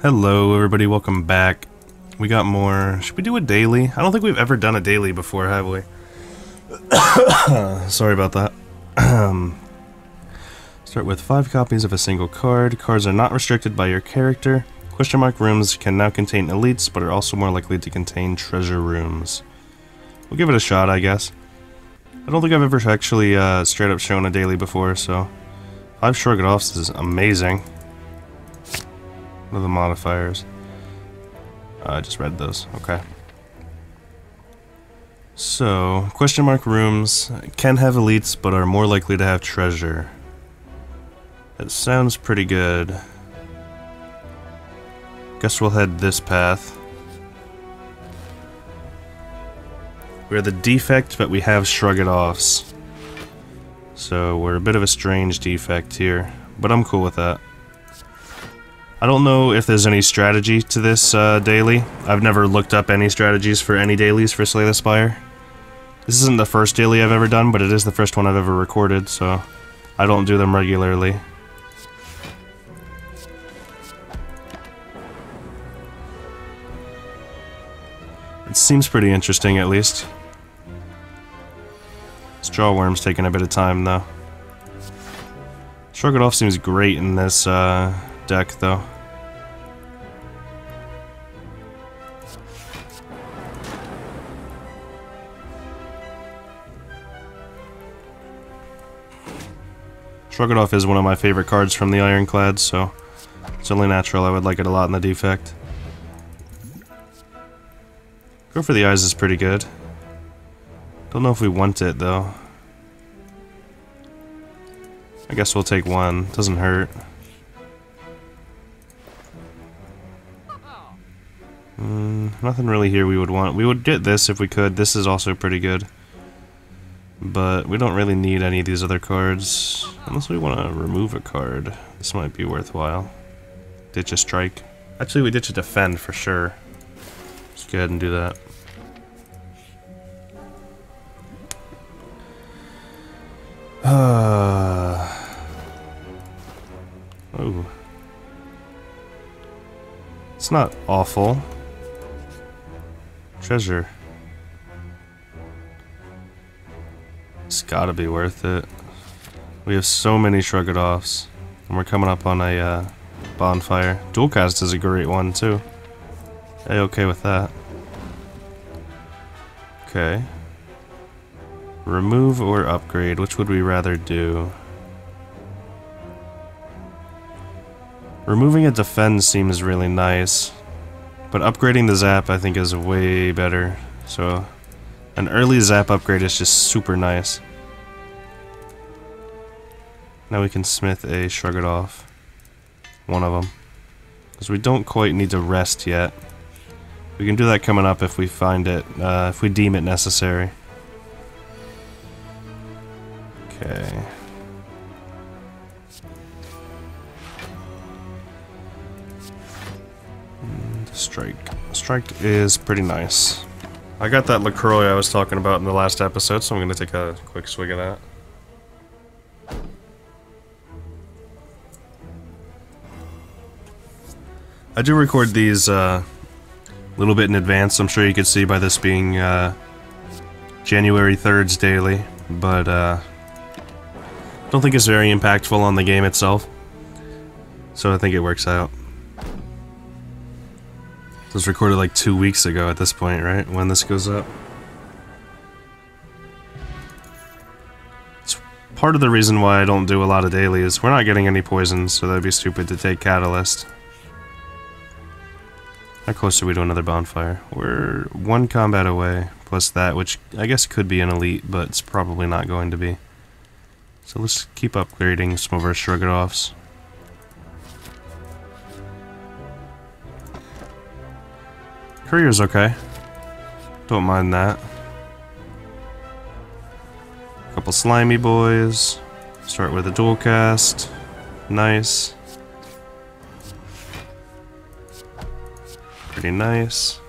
Hello everybody, welcome back. We got more. Should we do a daily? I don't think we've ever done a daily before, have we? Sorry about that. Start with 5 copies of a single card. Cards are not restricted by your character. Question mark rooms can now contain elites, but are also more likely to contain treasure rooms. We'll give it a shot, I guess. I don't think I've ever actually straight up shown a daily before, so 5 Shrug-It-Offs is amazing. What are the modifiers? I just read those. Okay. So, question mark rooms can have elites, but are more likely to have treasure. That sounds pretty good. Guess we'll head this path. We're the defect, but we have Shrug-It-Offs. So we're a bit of a strange defect here, but I'm cool with that. I don't know if there's any strategy to this daily. I've never looked up any strategies for any dailies for Slay the Spire. This isn't the first daily I've ever done, but it is the first one I've ever recorded, so I don't do them regularly. It seems pretty interesting, at least. This Jawworm's taking a bit of time, though. Shrug-It-Off seems great in this deck, though. Shrug-It-Off is one of my favorite cards from the Ironclad, so it's only natural I would like it a lot in the defect. Go for the eyes is pretty good. Don't know if we want it, though. I guess we'll take one. Doesn't hurt. Nothing really here we would want. We would get this if we could. This is also pretty good. But we don't really need any of these other cards. Unless we want to remove a card. This might be worthwhile. Ditch a strike. Actually, we ditch a defend for sure. Let's go ahead and do that. Oh. It's not awful. Treasure. It's gotta be worth it. We have so many Shrug-It-Offs. And we're coming up on a bonfire. Dualcast is a great one, too. A-okay with that. Okay. Remove or upgrade, which would we rather do? Removing a defend seems really nice, but upgrading the zap I think is way better. So an early zap upgrade is just super nice. Now we can smith a Shrug-It-Off. One of them. Because we don't quite need to rest yet. We can do that coming up if we find it, if we deem it necessary. Okay. Strike. Strike is pretty nice. I got that LaCroix I was talking about in the last episode, so I'm going to take a quick swig of that. I do record these a little bit in advance. I'm sure you could see by this being January 3rd's daily, but I don't think it's very impactful on the game itself, so I think it works out. It was recorded like 2 weeks ago at this point, right? When this goes up. It's part of the reason why I don't do a lot of dailies. We're not getting any poisons, so that'd be stupid to take Catalyst. How close are we to another bonfire? We're 1 combat away, plus that, which I guess could be an elite, but it's probably not going to be. So let's keep upgrading some of our Shrug-It-Offs. Courier's okay. Don't mind that. Couple slimy boys. Start with a dual cast. Nice. Pretty nice.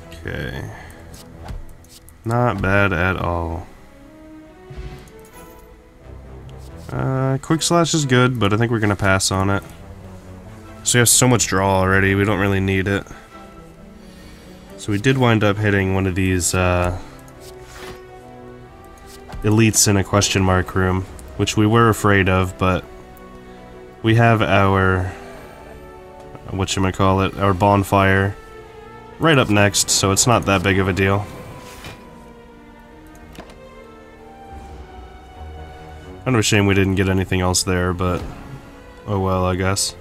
Okay. Not bad at all. Quick Slash is good, but I think we're gonna pass on it. So we have so much draw already, we don't really need it. So we did wind up hitting one of these, elites in a question mark room, which we were afraid of, but we have our, whatchamacallit, our bonfire right up next, so it's not that big of a deal. Kind of a shame we didn't get anything else there, but oh well, I guess.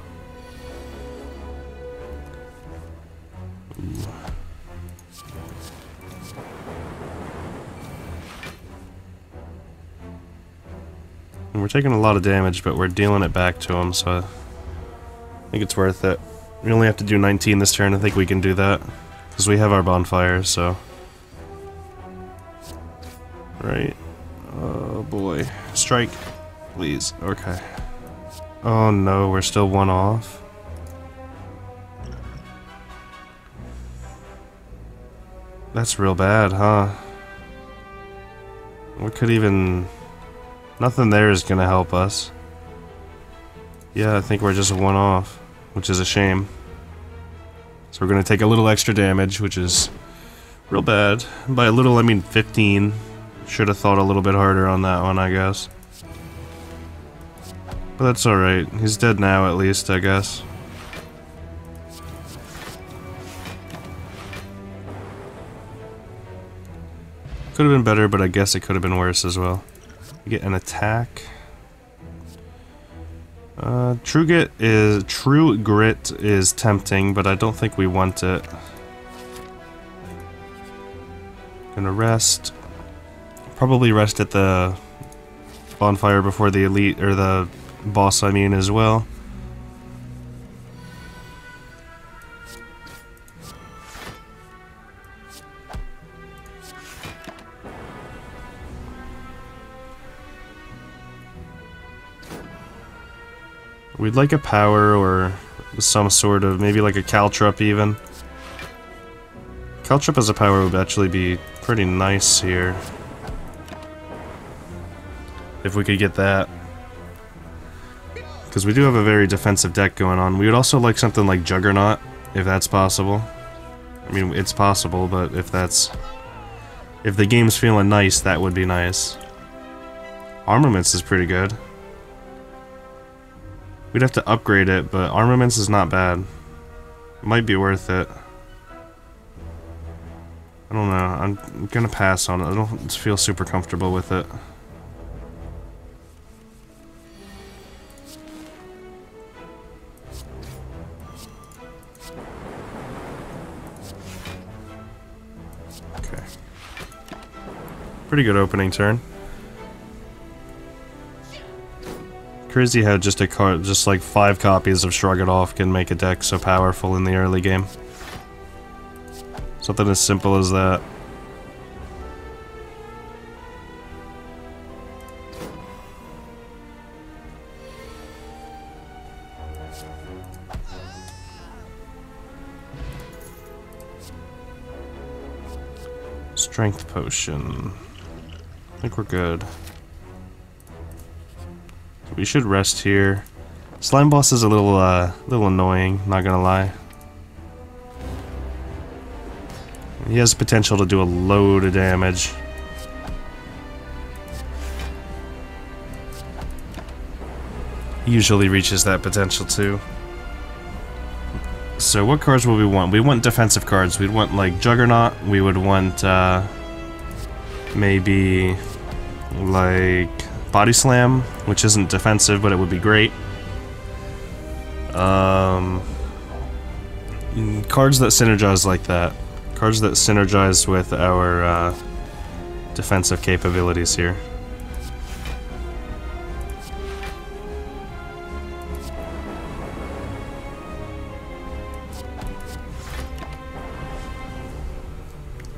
Ooh. And we're taking a lot of damage, but we're dealing it back to him, so I think it's worth it. We only have to do 19 this turn. I think we can do that, because we have our bonfire, so... Right. Oh boy. Strike. Please. Okay. Oh no, we're still one off. That's real bad, huh? What could even... Nothing there is gonna help us. Yeah, I think we're just one off, which is a shame. So we're gonna take a little extra damage, which is real bad. By a little, I mean 15. Should have thought a little bit harder on that one, I guess. But that's alright. He's dead now, at least, I guess. Could have been better, but I guess it could have been worse as well. We get an attack. True Grit is tempting, but I don't think we want it. Gonna rest. Probably rest at the bonfire before the elite, or the boss, I mean, as well. We'd like a power or some sort of, maybe like a caltrop even. Caltrop as a power would actually be pretty nice here. If we could get that. Because we do have a very defensive deck going on. We would also like something like Juggernaut, if that's possible. I mean, it's possible, but if that's... If the game's feeling nice, that would be nice. Armaments is pretty good. We'd have to upgrade it, but Armaments is not bad. It might be worth it. I don't know, I'm gonna pass on it. I don't feel super comfortable with it. Okay. Pretty good opening turn. Crazy how just a card, just like 5 copies of Shrug It Off can make a deck so powerful in the early game. Something as simple as that. Strength potion. I think we're good. We should rest here. Slime boss is a little annoying, not gonna lie. He has potential to do a load of damage. He usually reaches that potential too. So what cards will we want? We want defensive cards. We'd want like Juggernaut. We would want maybe like Body Slam, which isn't defensive, but it would be great. Cards that synergize like that. Cards that synergize with our defensive capabilities here.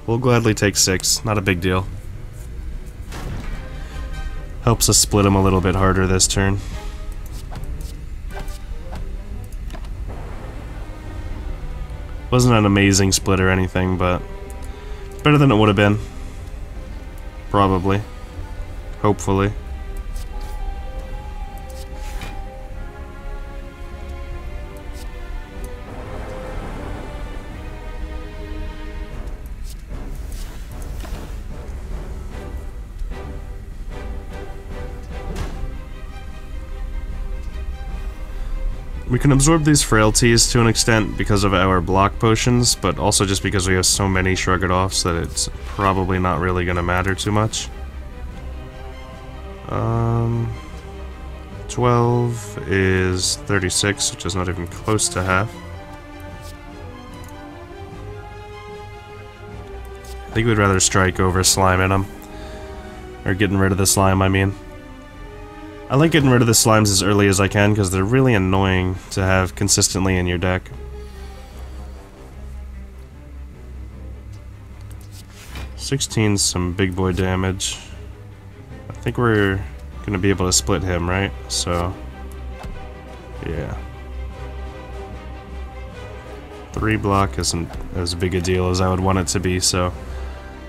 We'll gladly take 6, not a big deal. Helps us split them a little bit harder this turn. Wasn't an amazing split or anything, but better than it would have been. Probably. Hopefully. We can absorb these frailties to an extent because of our block potions, but also just because we have so many Shrug It Offs that it's probably not really going to matter too much. 12 is 36, which is not even close to half. I think we'd rather strike over slime in them. Or getting rid of the slime, I mean. I like getting rid of the slimes as early as I can because they're really annoying to have consistently in your deck. 16's some big boy damage. I think we're gonna be able to split him, right? So, yeah. 3 block isn't as big a deal as I would want it to be, so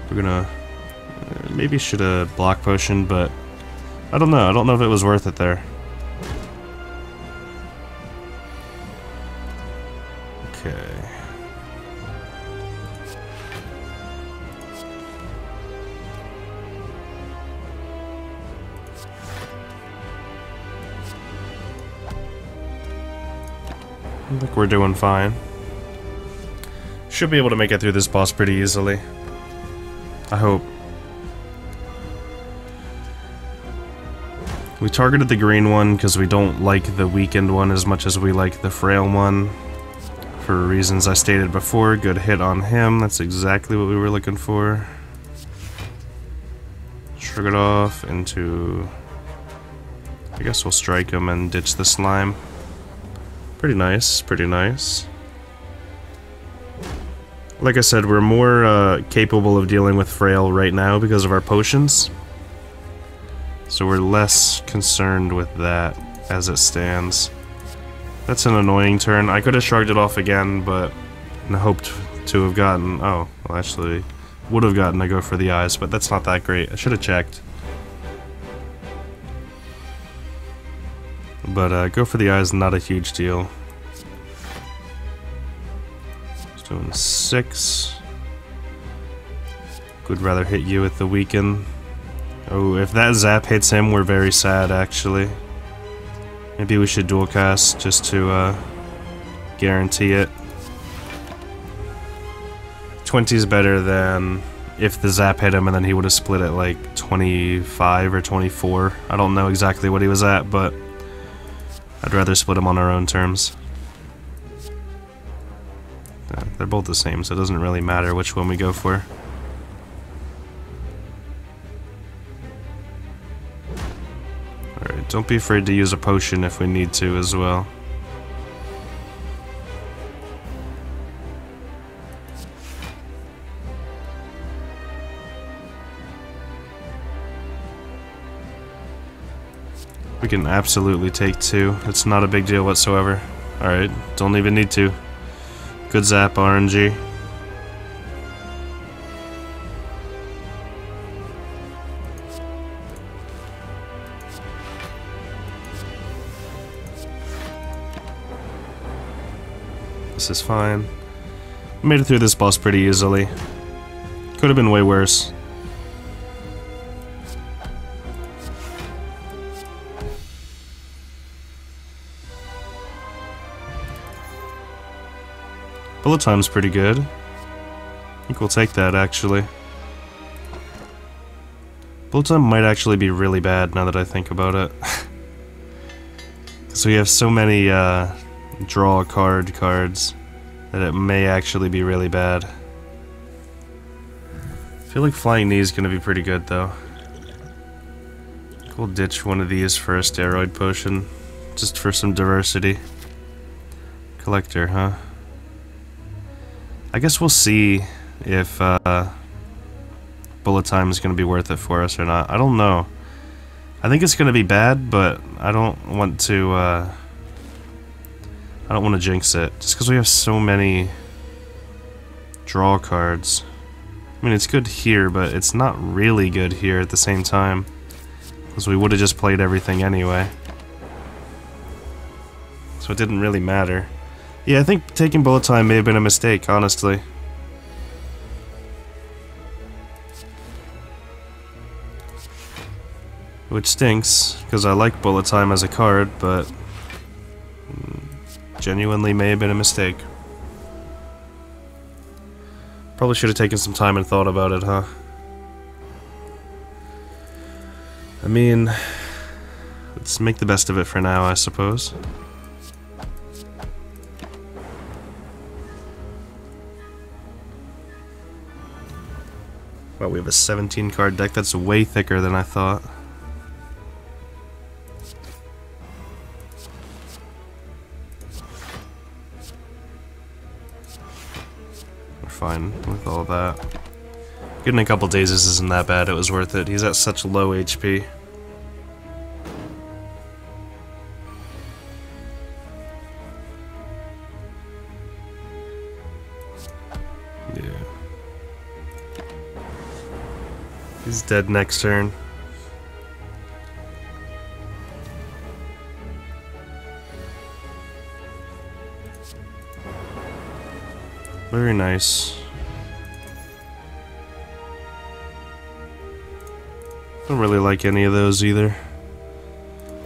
we're gonna maybe should have block potion, but I don't know. I don't know if it was worth it there. Okay. I think we're doing fine. Should be able to make it through this boss pretty easily. I hope. We targeted the green one because we don't like the weakened one as much as we like the frail one. For reasons I stated before, good hit on him. That's exactly what we were looking for. Shrug it off into... I guess we'll strike him and ditch the slime. Pretty nice, pretty nice. Like I said, we're more capable of dealing with frail right now because of our potions. So we're less concerned with that as it stands. That's an annoying turn. I could have shrugged it off again, but I hoped to have gotten... Oh, well actually, would have gotten a go for the eyes, but that's not that great. I should have checked. But go for the eyes, not a huge deal. Just doing 6. Would rather hit you with the weaken. Oh, if that zap hits him, we're very sad, actually. Maybe we should dual cast just to guarantee it. 20 is better than if the zap hit him and then he would have split at like 25 or 24. I don't know exactly what he was at, but I'd rather split him on our own terms. They're both the same, so it doesn't really matter which one we go for. Alright, don't be afraid to use a potion if we need to as well. We can absolutely take 2. It's not a big deal whatsoever. Alright, don't even need to. Good zap, RNG. This is fine. Made it through this boss pretty easily. Could have been way worse. Bullet time's pretty good. I think we'll take that, actually. Bullet time might actually be really bad now that I think about it. Because we have so many draw a card cards that it may actually be really bad. I feel like Flying Knee is going to be pretty good, though. We'll ditch one of these for a steroid potion, just for some diversity. Collector, huh? I guess we'll see if bullet time is going to be worth it for us or not. I don't know. I think it's going to be bad, but I don't want to jinx it. Just because we have so many draw cards. I mean, it's good here, but it's not really good here at the same time. Because we would have just played everything anyway. So it didn't really matter. Yeah, I think taking bullet time may have been a mistake, honestly. Which stinks, because I like bullet time as a card, but genuinely may have been a mistake. Probably should have taken some time and thought about it, huh? I mean, let's make the best of it for now, I suppose. Wow, we have a 17 card deck. That's way thicker than I thought. We're fine with all that. Getting a couple dazes isn't that bad. It was worth it. He's at such low HP. Yeah. He's dead next turn. Very nice. Don't really like any of those either.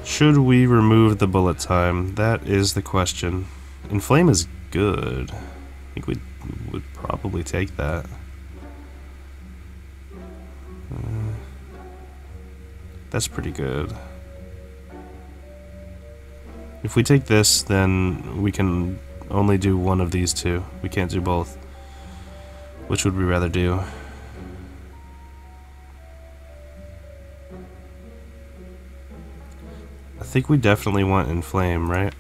Should we remove the bullet time? That is the question. Inflame is good. I think we would probably take that. That's pretty good. If we take this, then we can only do one of these two. We can't do both. Which would we rather do? I think we definitely want Inflame, right?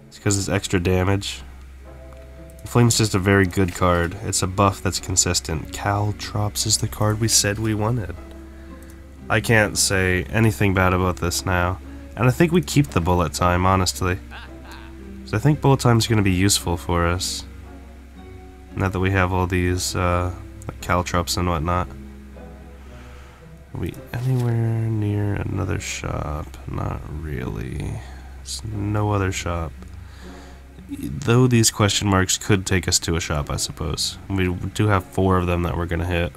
It's because it's extra damage. Inflame's just a very good card. It's a buff that's consistent. Caltrops is the card we said we wanted. I can't say anything bad about this now. And I think we keep the bullet time, honestly. So I think bullet time's gonna be useful for us. Now that we have all these, like caltrops and whatnot. Are we anywhere near another shop? Not really. There's no other shop. Though these question marks could take us to a shop, I suppose. We do have 4 of them that we're gonna hit.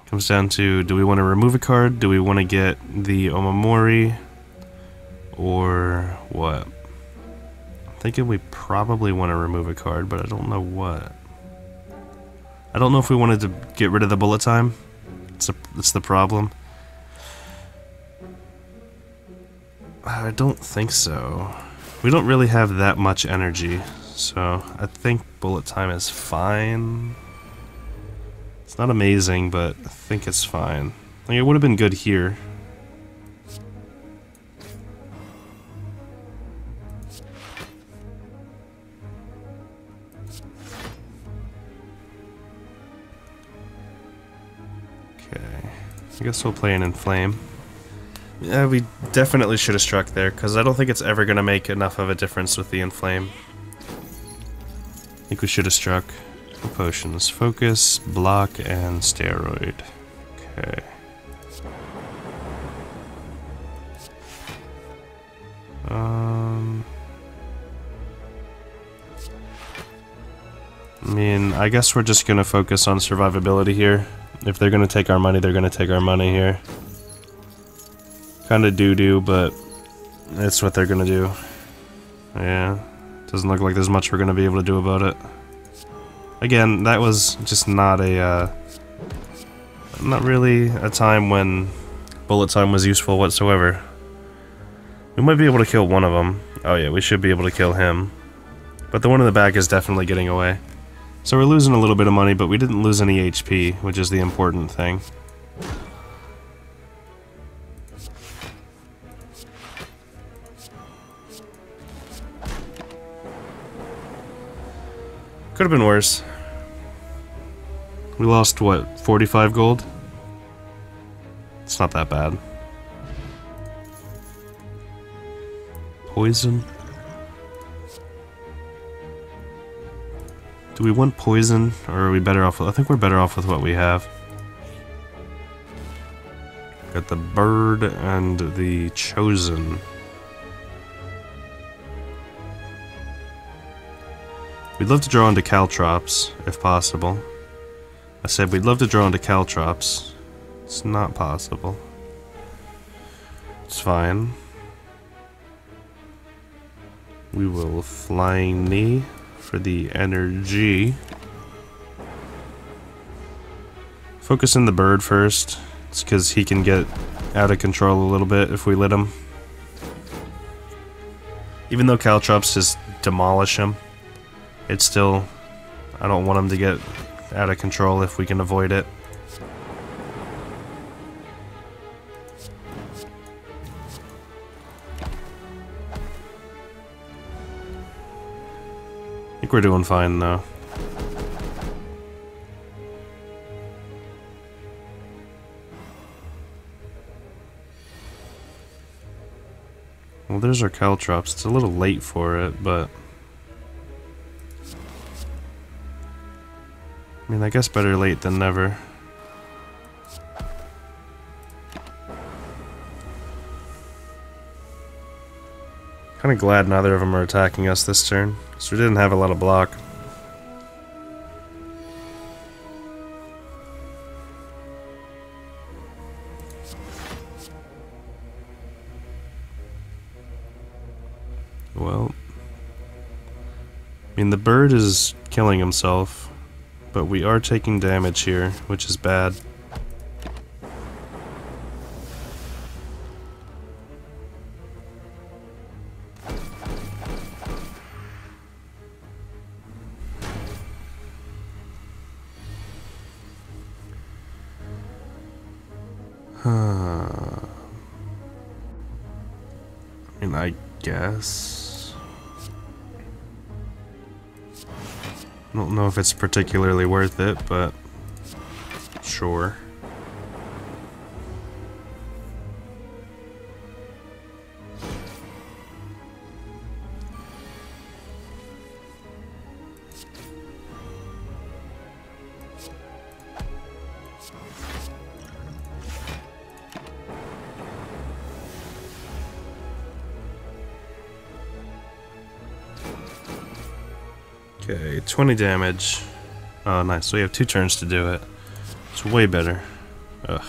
Comes down to, do we want to remove a card? Do we want to get the Omamori? Or what? I'm thinking we probably want to remove a card, but I don't know what. I don't know if we wanted to get rid of the bullet time. It's the problem. I don't think so. We don't really have that much energy, so I think bullet time is fine. It's not amazing, but I think it's fine. Like, it would have been good here. Okay. I guess we'll play an Inflame. Yeah, we definitely should have struck there, because I don't think it's ever going to make enough of a difference with the Inflame. I think we should have struck. Potions. Focus, block, and steroid. Okay. I mean, I guess we're just gonna focus on survivability here. If they're gonna take our money, they're gonna take our money here. Kinda doo-doo, but it's what they're gonna do. Yeah. Doesn't look like there's much we're gonna be able to do about it. Again, that was just not a, not really a time when bullet time was useful whatsoever. We might be able to kill one of them. Oh yeah, we should be able to kill him. But the one in the back is definitely getting away. So we're losing a little bit of money, but we didn't lose any HP, which is the important thing. Could have been worse. We lost, what, 45 gold? It's not that bad. Poison? Do we want poison, or are we better off with... I think we're better off with what we have. Got the bird and the chosen. We'd love to draw into caltrops, if possible. I said we'd love to draw into caltrops. It's not possible. It's fine. We will Flying Knee for the energy. Focus in the bird first. It's because he can get out of control a little bit if we let him. Even though Caltrops just demolish him, it's still... I don't want him to get out of control if we can avoid it. I think we're doing fine though. Well, there's our Caltrops. It's a little late for it, but... I mean, I guess better late than never. Kinda glad neither of them are attacking us this turn, because we didn't have a lot of block. Well, I mean, the bird is killing himself, but we are taking damage here, which is bad. I mean, I guess. I don't know if it's particularly worth it, but sure. Okay, 20 damage. Oh, nice. So we have 2 turns to do it. It's way better. Ugh.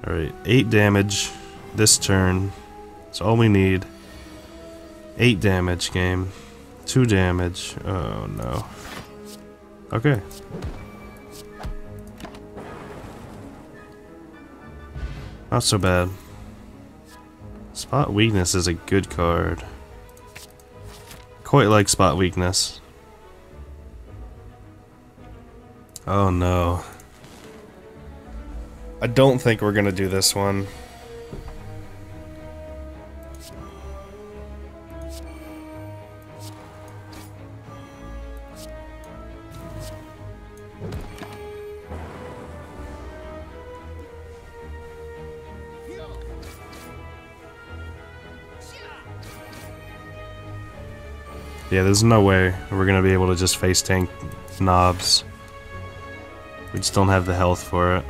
Alright, 8 damage this turn. That's all we need. 8 damage, game. 2 damage. Oh, no. Okay. Not so bad. Spot Weakness is a good card. Quite like Spot Weakness. Oh no. I don't think we're gonna do this one. Yeah, there's no way we're gonna be able to just face tank knobs. We just don't have the health for it.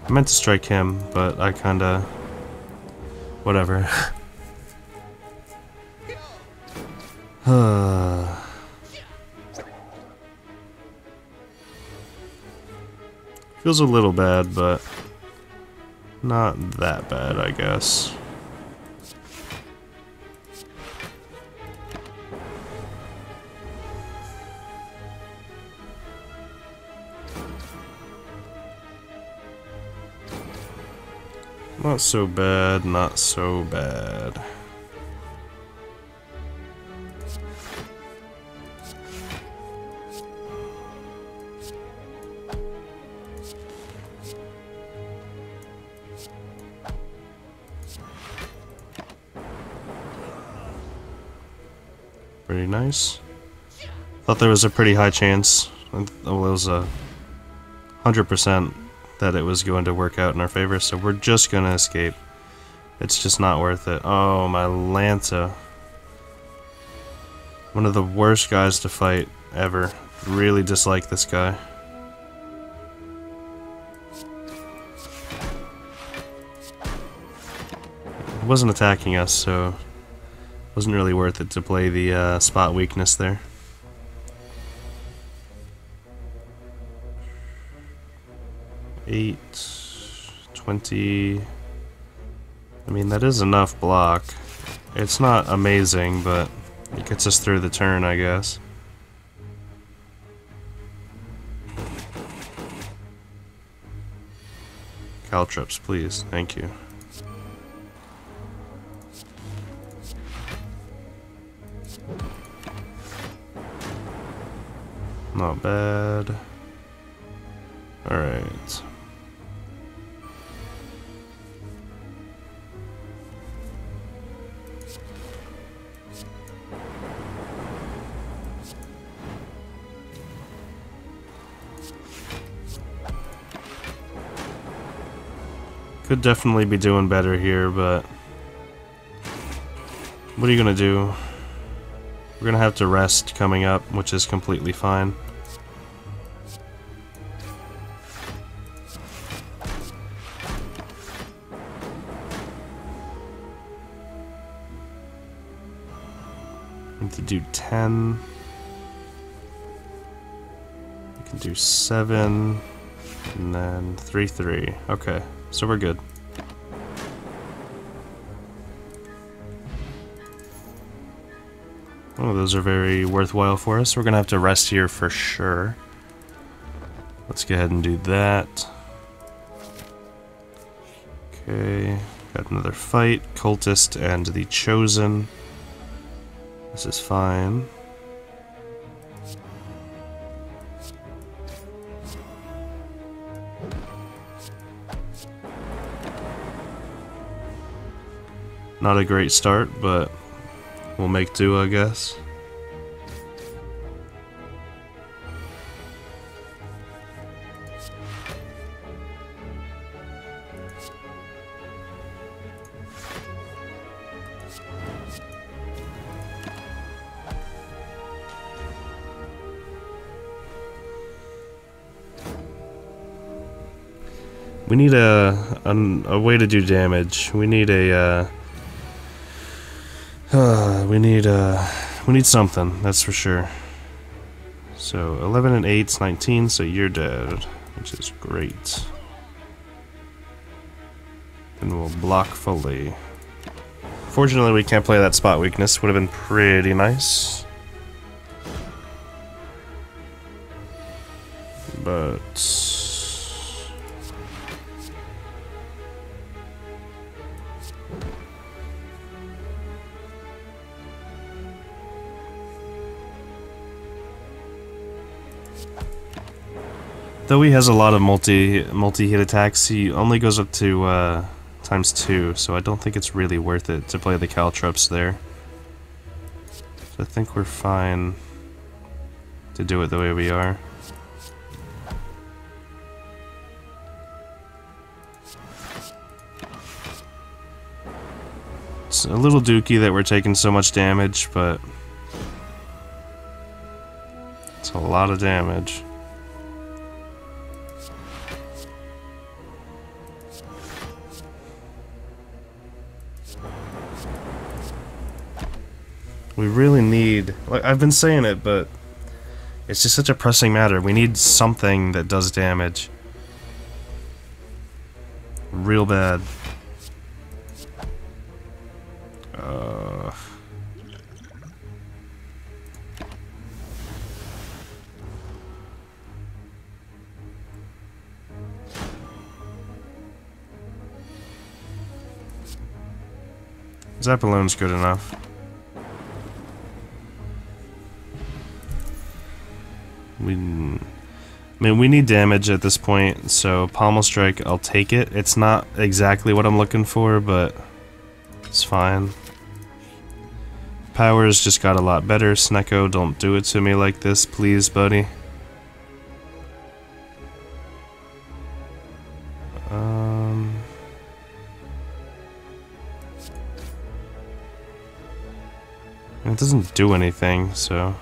I meant to strike him, but I kinda... whatever. Feels a little bad, but not that bad, I guess. Not so bad, not so bad. Pretty nice. Thought there was a pretty high chance, well, it was 100% that it was going to work out in our favor, so we're just gonna escape. It's just not worth it. Oh, my Lanta. One of the worst guys to fight ever. Really dislike this guy. He wasn't attacking us, so it wasn't really worth it to play the spot weakness there. 8, 20. I mean, that is enough block. It's not amazing, but it gets us through the turn, I guess. Caltrops, please. Thank you. Not bad. Alright. Could definitely be doing better here, but what are you gonna do? We're gonna have to rest coming up, which is completely fine. I need to do 10. We can do 7, and then 3, 3. Okay, so we're good. Oh, those are very worthwhile for us. We're gonna have to rest here for sure. Let's go ahead and do that. Okay, got another fight. Cultist and the Chosen. This is fine. Not a great start, but we'll make do, I guess. We need a way to do damage. We need a we need something, that's for sure. So 11 and 8's 19, so you're dead, which is great. Then we'll block fully. Fortunately, we can't play that spot weakness. Would have been pretty nice. But though he has a lot of multi-hit attacks, he only goes up to ×2, so I don't think it's really worth it to play the Caltrops there. So I think we're fine to do it the way we are. It's a little dookie that we're taking so much damage, but it's a lot of damage. We really need, like, I've been saying it, but it's just such a pressing matter. We need something that does damage. Real bad. Zapalone's good enough. I mean, we need damage at this point, so Pommel Strike, I'll take it. It's not exactly what I'm looking for, but it's fine. Power's just got a lot better. Snecko, don't do it to me like this, please, buddy. It doesn't do anything, so...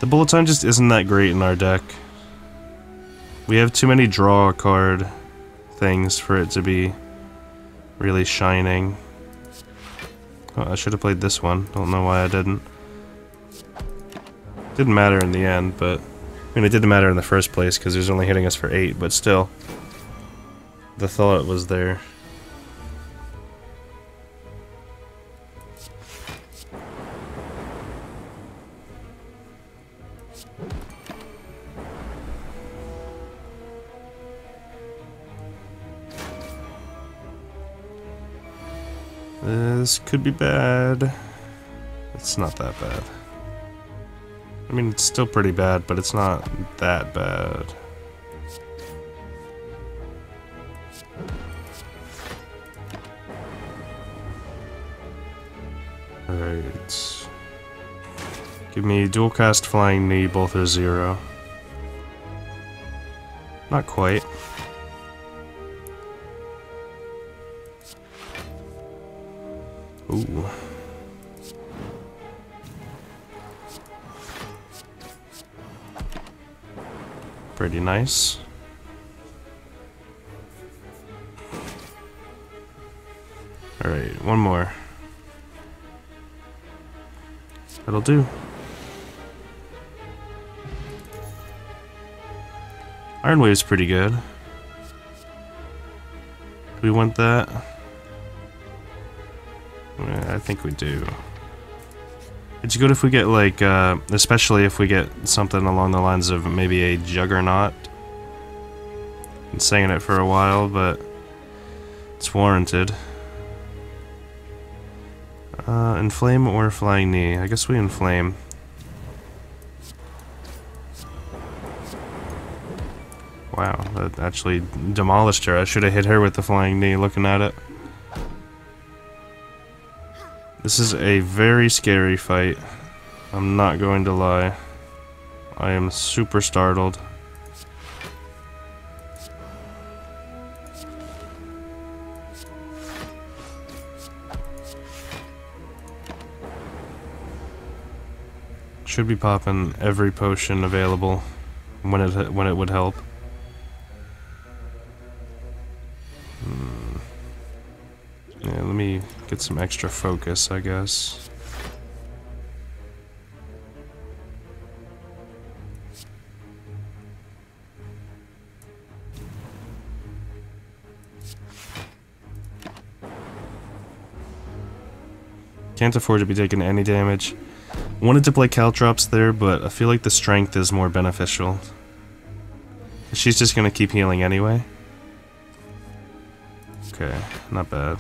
The bullet time just isn't that great in our deck. We have too many draw card things for it to be really shining. Oh, I should have played this one. Don't know why I didn't. Didn't matter in the end, but... I mean, it didn't matter in the first place, because it was only hitting us for 8, but still. The thought was there. This could be bad. It's not that bad. I mean, it's still pretty bad, but it's not that bad. Alright. Give me dual cast flying knee, both are 0. Not quite. Ooh. Pretty nice. Alright, one more. That'll do. Iron Wave's pretty good. Do we want that? Yeah, I think we do. It's good if we get, like, especially if we get something along the lines of maybe a Juggernaut. Been saying it for a while, but it's warranted. Inflame or Flying Knee? I guess we Inflame. Wow, that actually demolished her. I should have hit her with the Flying Knee, looking at it. This is a very scary fight. I'm not going to lie. I am super startled. Should be popping every potion available when it would help. Yeah, let me get some extra focus, I guess. Can't afford to be taking any damage. Wanted to play Caltrops there, but I feel like the strength is more beneficial. She's just gonna keep healing anyway. Okay, not bad.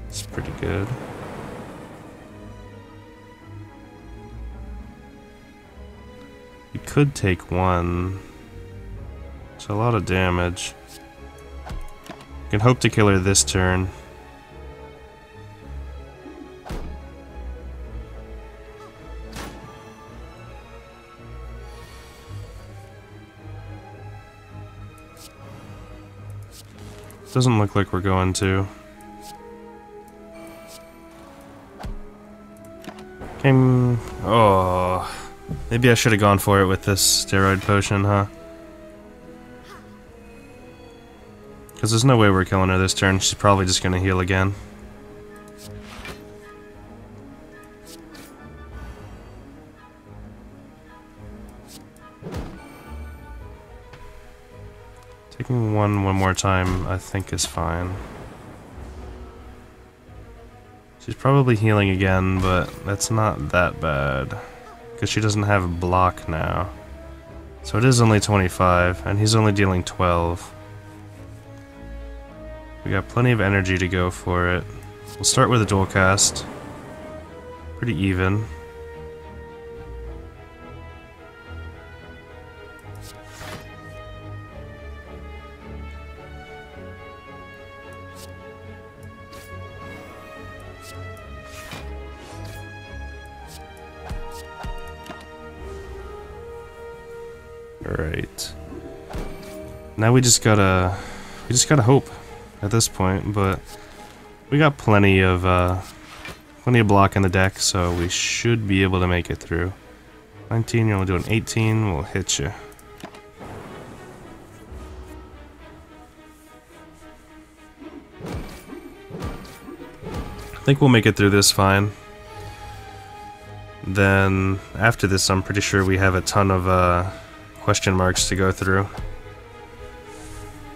It's pretty good. You could take one. It's a lot of damage. You can hope to kill her this turn. Doesn't look like we're going to. Oh, maybe I should have gone for it with this steroid potion, huh? Because there's no way we're killing her this turn. She's probably just gonna heal again. Taking one more time, I think, is fine. She's probably healing again, but that's not that bad. Because she doesn't have block now. So it is only 25, and he's only dealing 12. We got plenty of energy to go for it. We'll start with a dual cast. Pretty even. Alright. Now we just gotta hope at this point, but we got plenty of block in the deck, so we should be able to make it through. 19, you're only doing 18, we'll hit you. I think we'll make it through this fine. then after this I'm pretty sure we have a ton of question marks to go through.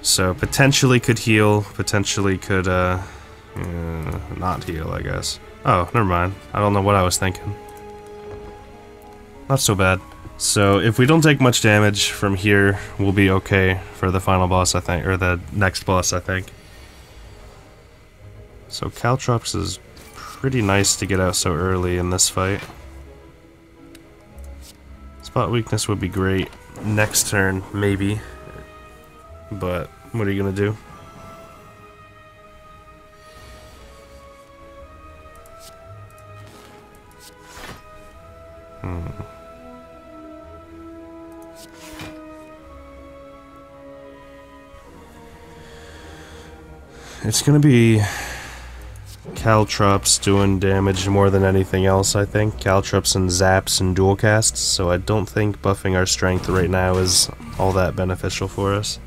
So potentially could heal, potentially could not heal, I guess. Oh, never mind. I don't know what I was thinking. Not so bad. So if we don't take much damage from here, we'll be okay for the final boss, I think, or the next boss, I think. So Caltrops is pretty nice to get out so early in this fight. Spot weakness would be great next turn, maybe. But what are you gonna do? It's gonna be Caltrops doing damage more than anything else, I think. Caltrops and zaps and dual casts, so I don't think buffing our strength right now is all that beneficial for us.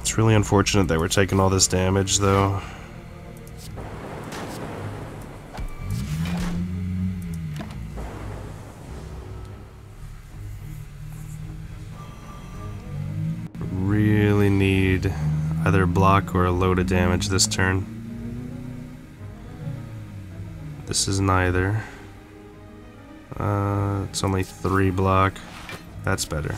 It's really unfortunate that we're taking all this damage, though. Really need either a block or a load of damage this turn. This is neither. It's only 3 block. That's better.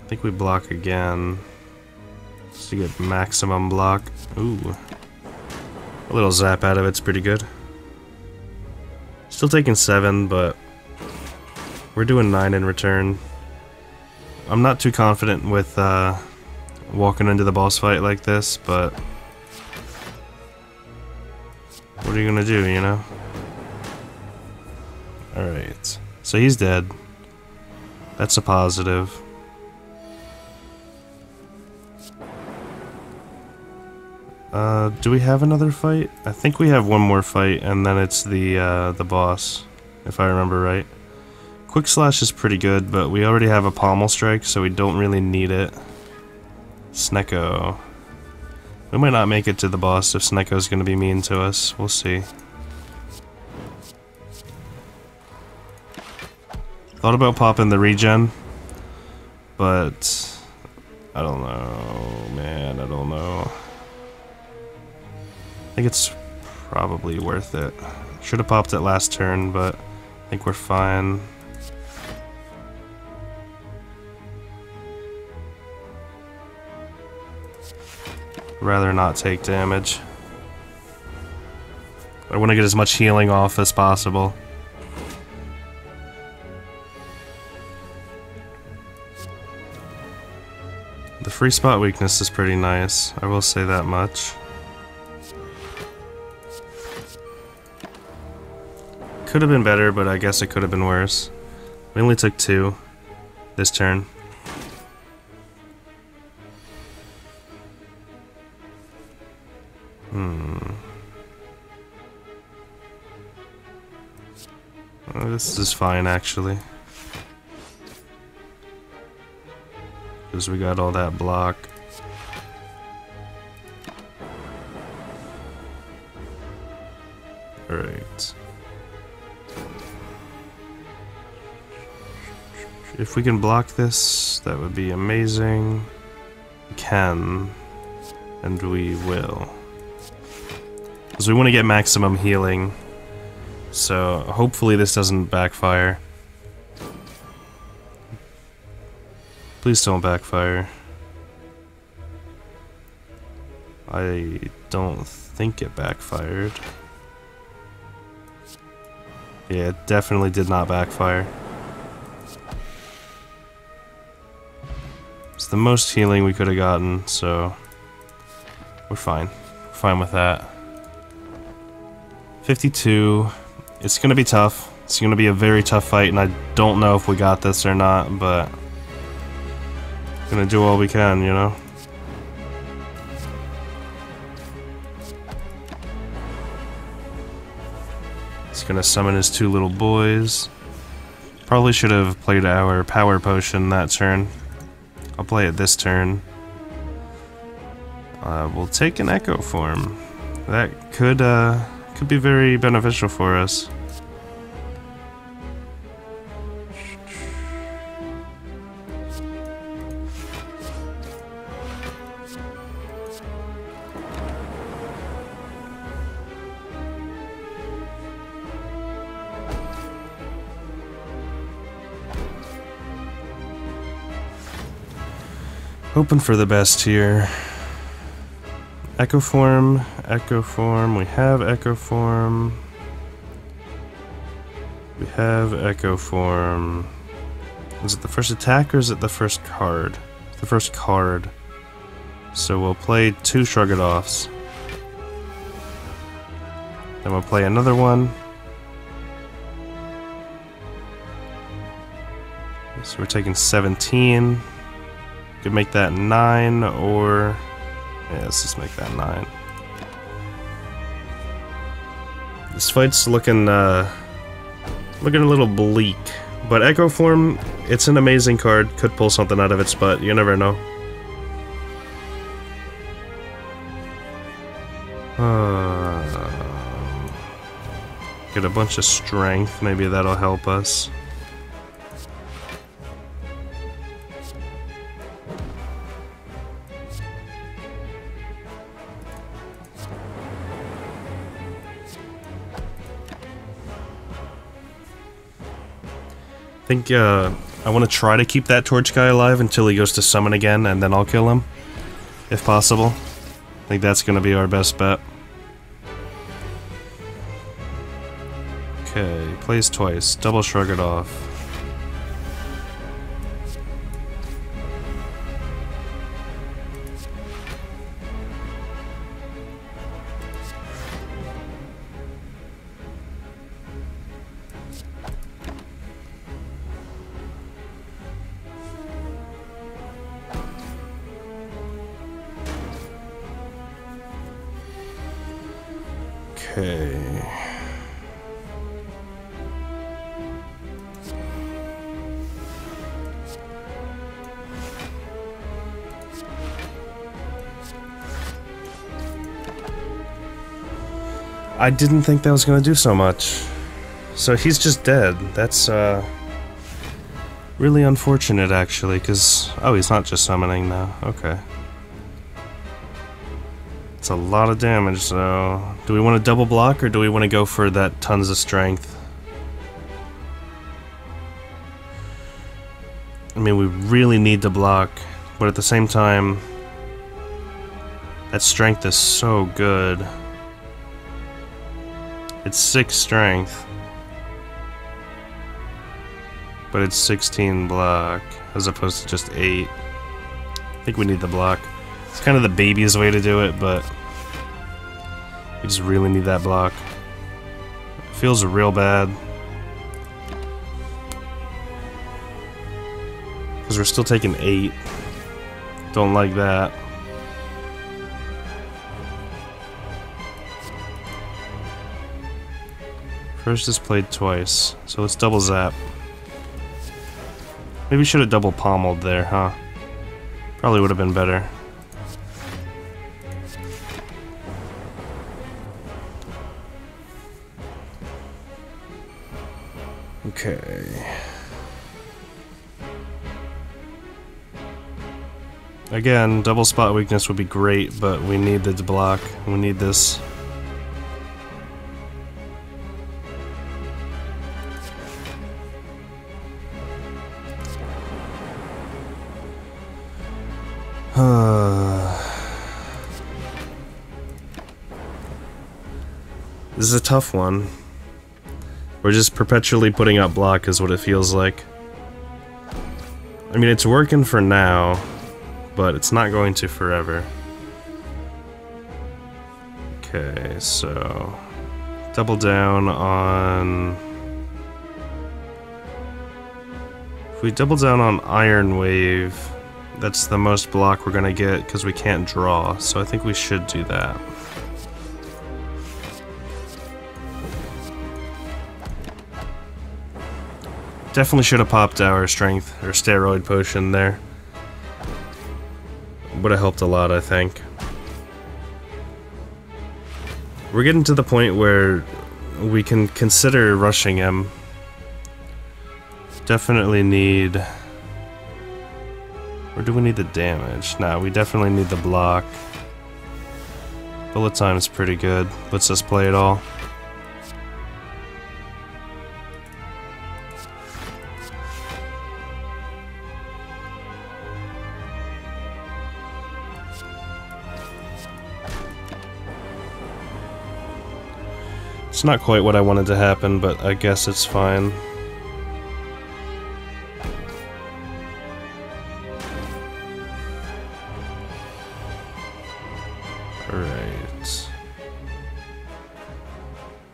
I think we block again just to get maximum block. Ooh. A little zap out of it's pretty good. Still taking 7, but we're doing 9 in return. I'm not too confident with walking into the boss fight like this, but what are you gonna do, you know? Alright, so he's dead. That's a positive. Do we have another fight? I think we have one more fight, and then it's the boss, if I remember right. Quick Slash is pretty good, but we already have a Pommel Strike, so we don't really need it. Snecko. We might not make it to the boss if Snecko's gonna be mean to us. We'll see. Thought about popping the regen, but I don't know, man, I don't know. I think it's probably worth it. Should have popped it last turn, but I think we're fine. Rather not take damage. I want to get as much healing off as possible. The free spot weakness is pretty nice, I will say that much. Could have been better, but I guess it could have been worse. We only took 2 this turn. This is fine, actually. Because we got all that block. Alright. If we can block this, that would be amazing. We can. And we will. Because we want to get maximum healing. So hopefully this doesn't backfire. Please don't backfire. I don't think it backfired. Yeah, it definitely did not backfire. It's the most healing we could have gotten, so we're fine. We're fine with that. 52. It's gonna be tough. It's gonna be a very tough fight, and I don't know if we got this or not, but we're gonna do all we can, you know? He's gonna summon his 2 little boys. Probably should have played our power potion that turn. I'll play it this turn. We'll take an Echo form. That could be very beneficial for us. Hoping for the best here. Echo form, we have echo form. We have echo form. Is it the first attack or is it the first card? The first card. So we'll play 2 Shrug-It-Offs. Then we'll play another one. So we're taking 17. Could make that 9, or yeah, let's just make that 9. This fight's looking a little bleak, but Echo Form, it's an amazing card. Could pull something out of its butt. You never know. Get a bunch of strength. Maybe that'll help us. I think I want to try to keep that torch guy alive until he goes to summon again, and then I'll kill him, if possible. I think that's going to be our best bet. Okay, plays twice. Double Shrug It Off. Okay. I didn't think that was going to do so much. So he's just dead. That's really unfortunate, actually, because... Oh, he's not just summoning now. Okay. It's a lot of damage, so... Do we want to double block, or do we want to go for that tons of strength? I mean, we really need to block, but at the same time... That strength is so good. It's 6 strength. But it's 16 block, as opposed to just 8. I think we need the block. It's kind of the baby's way to do it, but we just really need that block. It feels real bad. Because we're still taking 8. Don't like that. First is played twice, so let's double zap. Maybe we should have double pommeled there, huh? Probably would have been better. Okay. Again, double spot weakness would be great, but we need the block. We need this. This is a tough one. We're just perpetually putting up block is what it feels like. I mean, it's working for now, but it's not going to forever. Okay, so... Double down on... If we double down on Iron Wave, that's the most block we're gonna get because we can't draw, so I think we should do that. Definitely should have popped our strength or steroid potion there. Would have helped a lot, I think. We're getting to the point where we can consider rushing him. Definitely need... Or do we need the damage? Nah, we definitely need the block. Bullet time is pretty good. Let's just play it all. It's not quite what I wanted to happen, but I guess it's fine. Alright.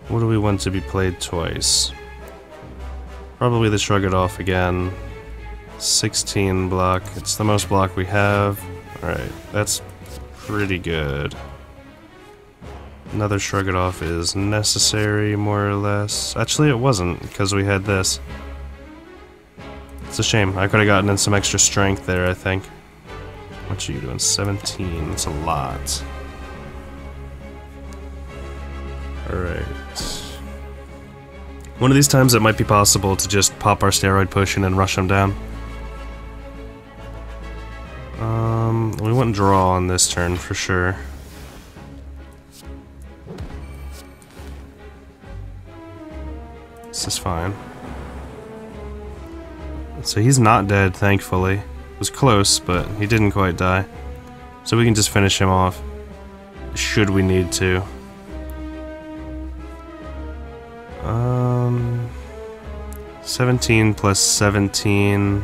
What do we want to be played twice? Probably the Shrug It Off again. 16 block. It's the most block we have. Alright, that's pretty good. Another Shrug It Off is necessary, more or less. Actually, it wasn't, because we had this. It's a shame. I could have gotten in some extra strength there, I think. What are you doing? 17. That's a lot. Alright. One of these times it might be possible to just pop our steroid potion and rush him down. We wouldn't draw on this turn for sure. This is fine. So he's not dead, thankfully. It was close, but he didn't quite die. So we can just finish him off. Should we need to. 17 plus 17...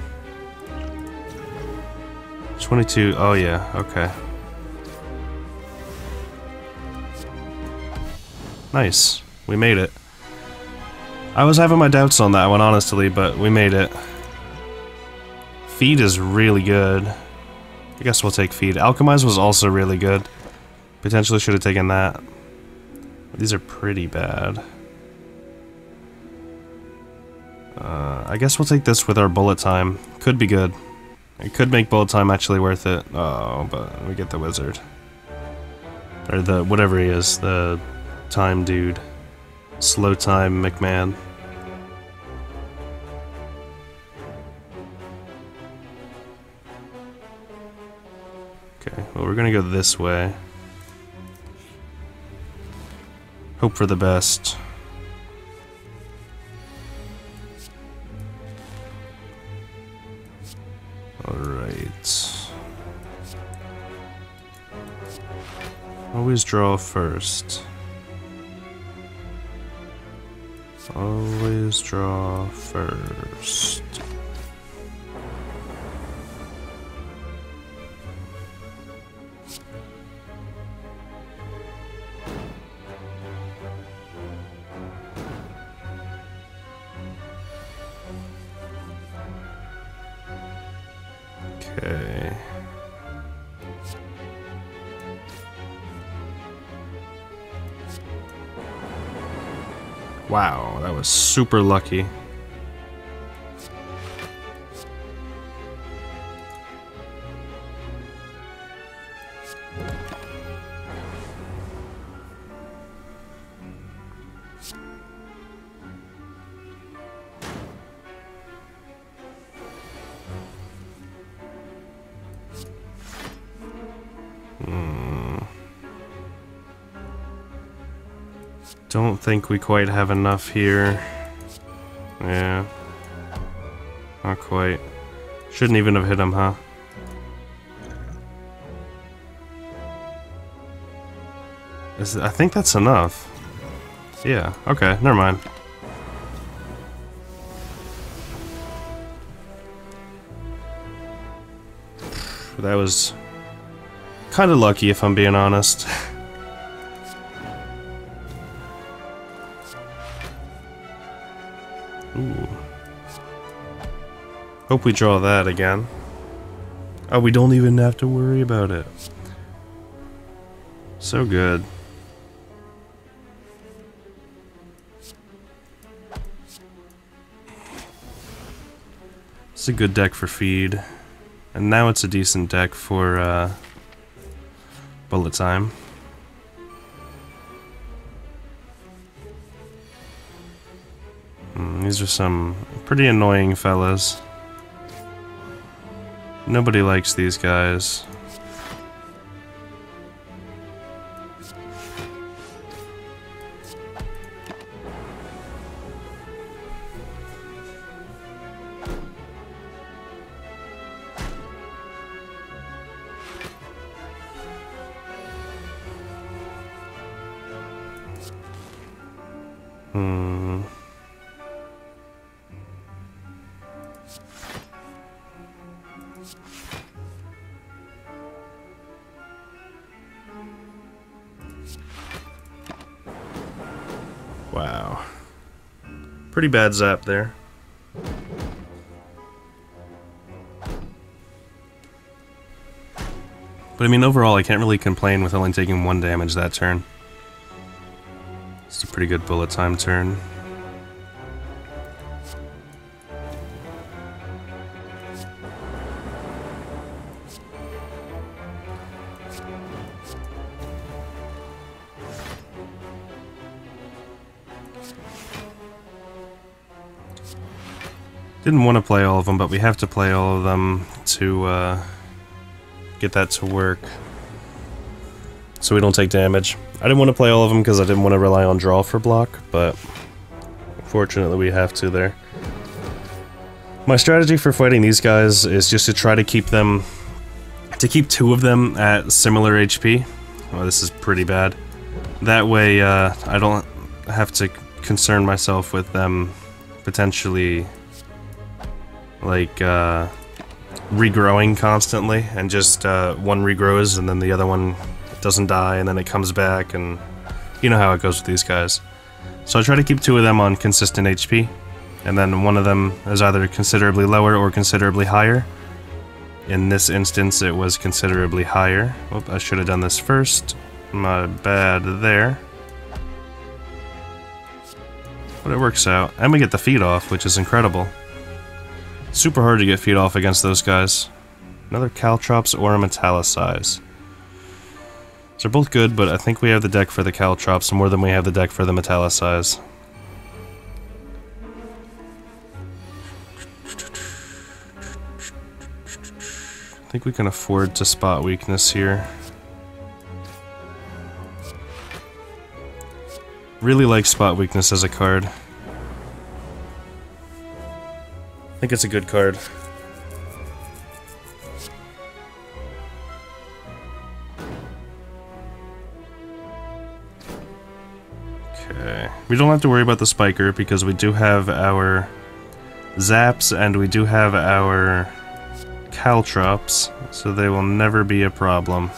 22, oh yeah, okay. Nice, we made it. I was having my doubts on that one, honestly, but we made it. Feed is really good. I guess we'll take Feed. Alchemize was also really good. Potentially should have taken that. These are pretty bad. I guess we'll take this with our bullet time. Could be good. It could make bullet time actually worth it. Oh, but we get the wizard. Or the, whatever he is, the time dude. Slow time McMahon. Okay, well we're gonna go this way. Hope for the best. Alright. Always draw first. Always draw first. Okay. Wow, that was super lucky. Don't think we quite have enough here. Yeah. Not quite. Shouldn't even have hit him, huh? I think that's enough. Yeah, okay, never mind. That was kind of lucky, if I'm being honest. Ooh. Hope we draw that again. Oh, we don't even have to worry about it. So good. It's a good deck for feed. And now it's a decent deck for bullet time. These are some pretty annoying fellas. Nobody likes these guys. Wow. Pretty bad zap there. But I mean, overall, I can't really complain with only taking 1 damage that turn. It's a pretty good bullet time turn. Didn't want to play all of them, but we have to play all of them to get that to work, so we don't take damage. I didn't want to play all of them because I didn't want to rely on draw for block, but fortunately we have to there. My strategy for fighting these guys is just to try to keep them, to keep 2 of them at similar HP. Oh, this is pretty bad. That way I don't have to concern myself with them potentially like regrowing constantly, and just one regrows and then the other one doesn't die and then it comes back, and you know how it goes with these guys. So I try to keep 2 of them on consistent HP, and then one of them is either considerably lower or considerably higher. In this instance it was considerably higher. Oop, I should have done this first. My bad there. But it works out. And we get the feed off, which is incredible. Super hard to get feed off against those guys. Another Caltrops or a Metallicize. They're both good, but I think we have the deck for the Caltrops more than we have the deck for the Metallicize. I think we can afford to spot weakness here. Really like spot weakness as a card. I think it's a good card. Okay. We don't have to worry about the Spiker because we do have our Zaps and we do have our Caltrops, so they will never be a problem.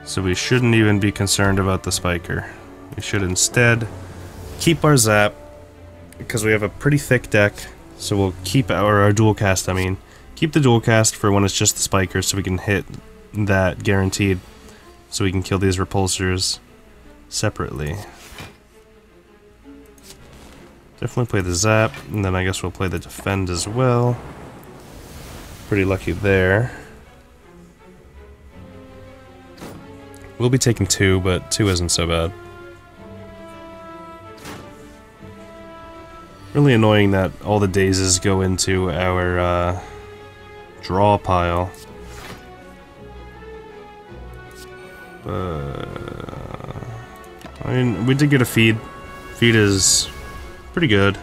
So we shouldn't even be concerned about the Spiker. We should instead keep our Zap, because we have a pretty thick deck, so we'll keep our dual cast, keep the dual cast for when it's just the Spiker so we can hit that guaranteed, so we can kill these repulsors separately. Definitely play the Zap, and then I guess we'll play the Defend as well. Pretty lucky there. We'll be taking 2, but 2 isn't so bad. Really annoying that all the dazes go into our draw pile. I mean, we did get a feed. Feed is pretty good.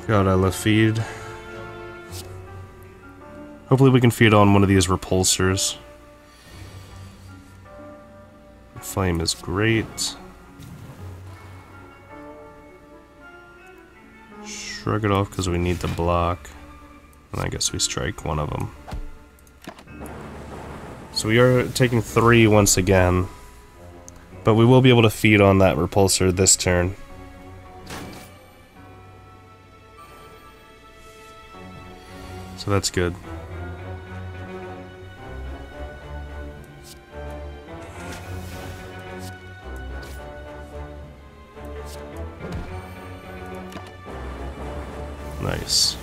God, I love feed. Hopefully we can feed on one of these repulsors. Flame is great. Shrug it off because we need to block. And I guess we strike one of them. So we are taking 3 once again. But we will be able to feed on that repulsor this turn. So that's good. Nice.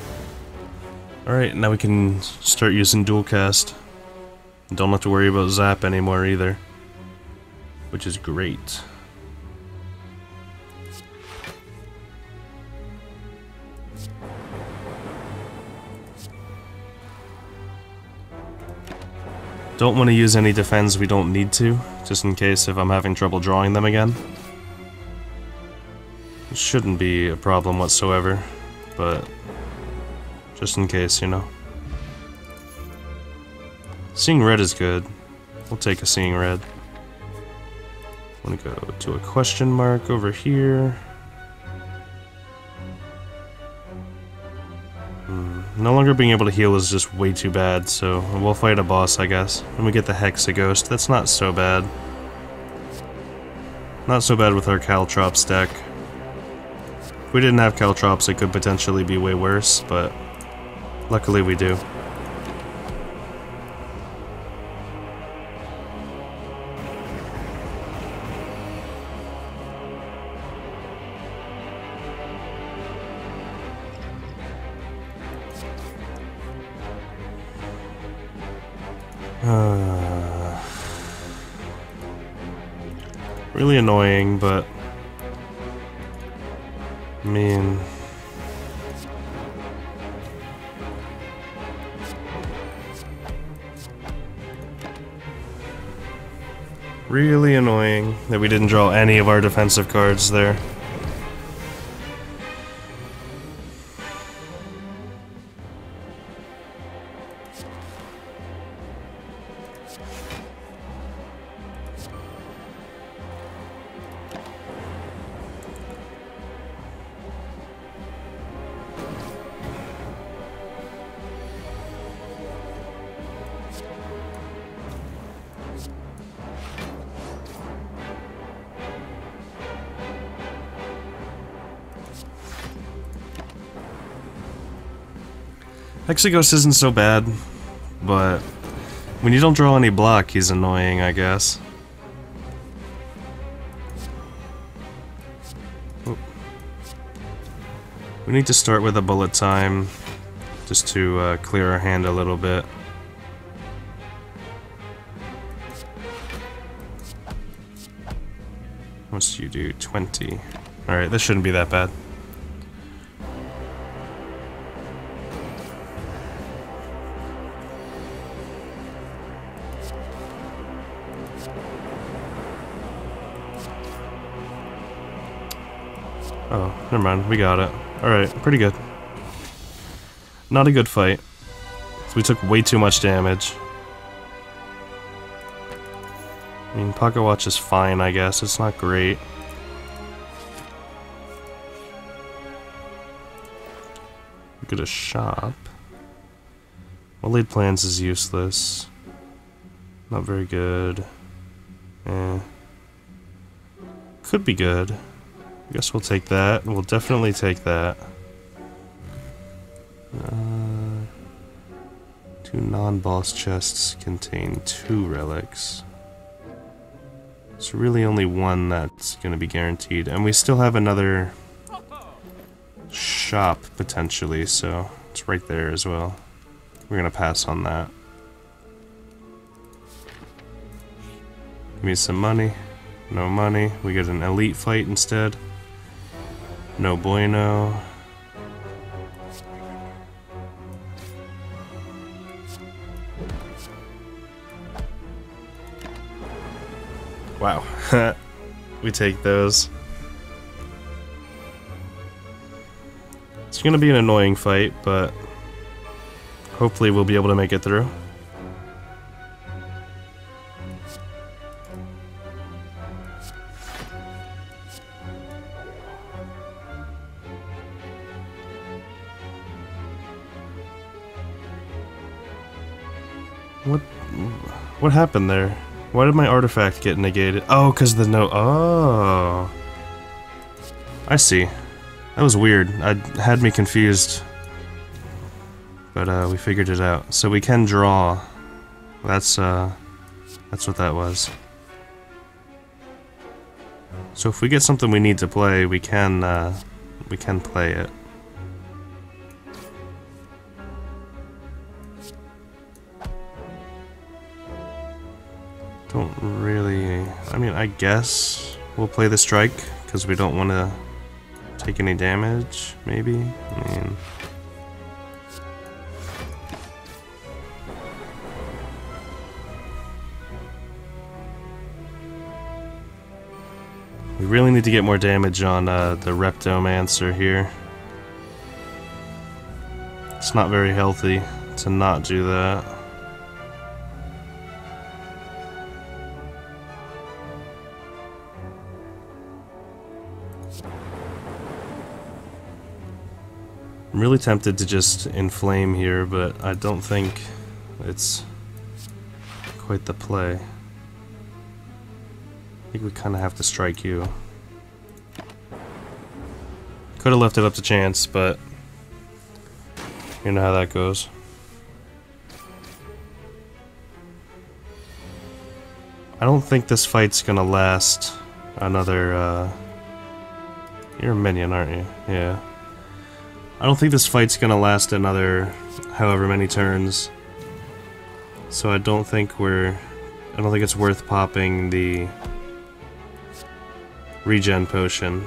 Alright, now we can start using dual cast. Don't have to worry about Zap anymore either, which is great. Don't want to use any defense we don't need to, just in case if I'm having trouble drawing them again. It shouldn't be a problem whatsoever, but just in case, you know. Seeing red is good. We'll take a seeing red. I'm gonna go to a question mark over here. No longer being able to heal is just way too bad, so we'll fight a boss, I guess. And we get the Hexa Ghost. That's not so bad. Not so bad with our Caltrops deck. If we didn't have Caltrops, it could potentially be way worse, but luckily we do. Really annoying, but I mean, really annoying that we didn't draw any of our defensive cards there. Hexaghost isn't so bad, but when you don't draw any block, he's annoying, I guess. Oh. We need to start with a bullet time, just to clear our hand a little bit. What's you do? 20. Alright, this shouldn't be that bad. Oh, never mind, we got it. Alright, pretty good. Not a good fight. We took way too much damage. I mean, Pocket Watch is fine, I guess. It's not great. We go to shop. Well, laid plans is useless. Not very good. Could be good. I guess we'll take that. We'll definitely take that. 2 non-boss chests contain 2 relics. It's really only one that's going to be guaranteed. And we still have another shop, potentially, so it's right there as well. We're going to pass on that. Give me some money. No money. We get an elite fight instead. No bueno. Wow. We take those. It's gonna be an annoying fight, but hopefully we'll be able to make it through. What happened there? Why did my artifact get negated? Oh, because the no. Oh. I see. That was weird. It had me confused. But we figured it out. So we can draw. That's what that was. So if we get something we need to play, we can play it. Don't really... I mean, I guess we'll play the strike, because we don't want to take any damage, maybe? I mean... We really need to get more damage on the Reptomancer here. It's not very healthy to not do that. I'm really tempted to just inflame here, but I don't think it's quite the play. I think we kind of have to strike you. Could have left it up to chance, but you know how that goes. I don't think this fight's gonna last another, you're a minion, aren't you? Yeah. I don't think this fight's gonna last another however many turns. So I don't think it's worth popping the regen potion.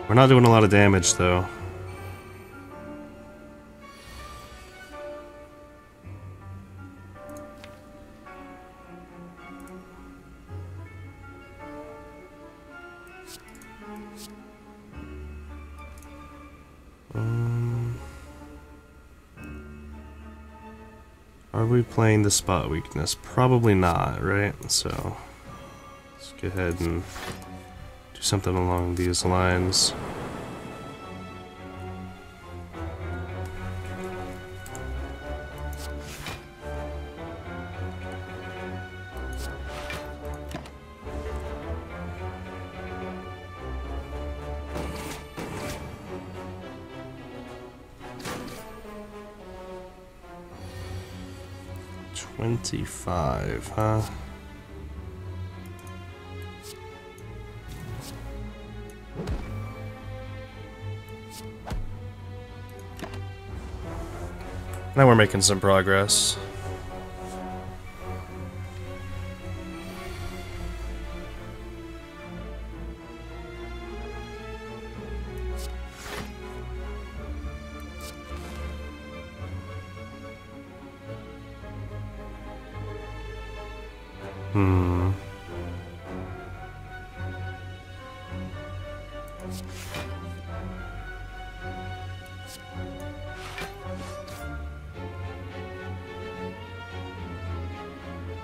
We're not doing a lot of damage though. Are we playing the spot weakness? Probably not, right? So let's go ahead and do something along these lines. $25, huh? Now we're making some progress.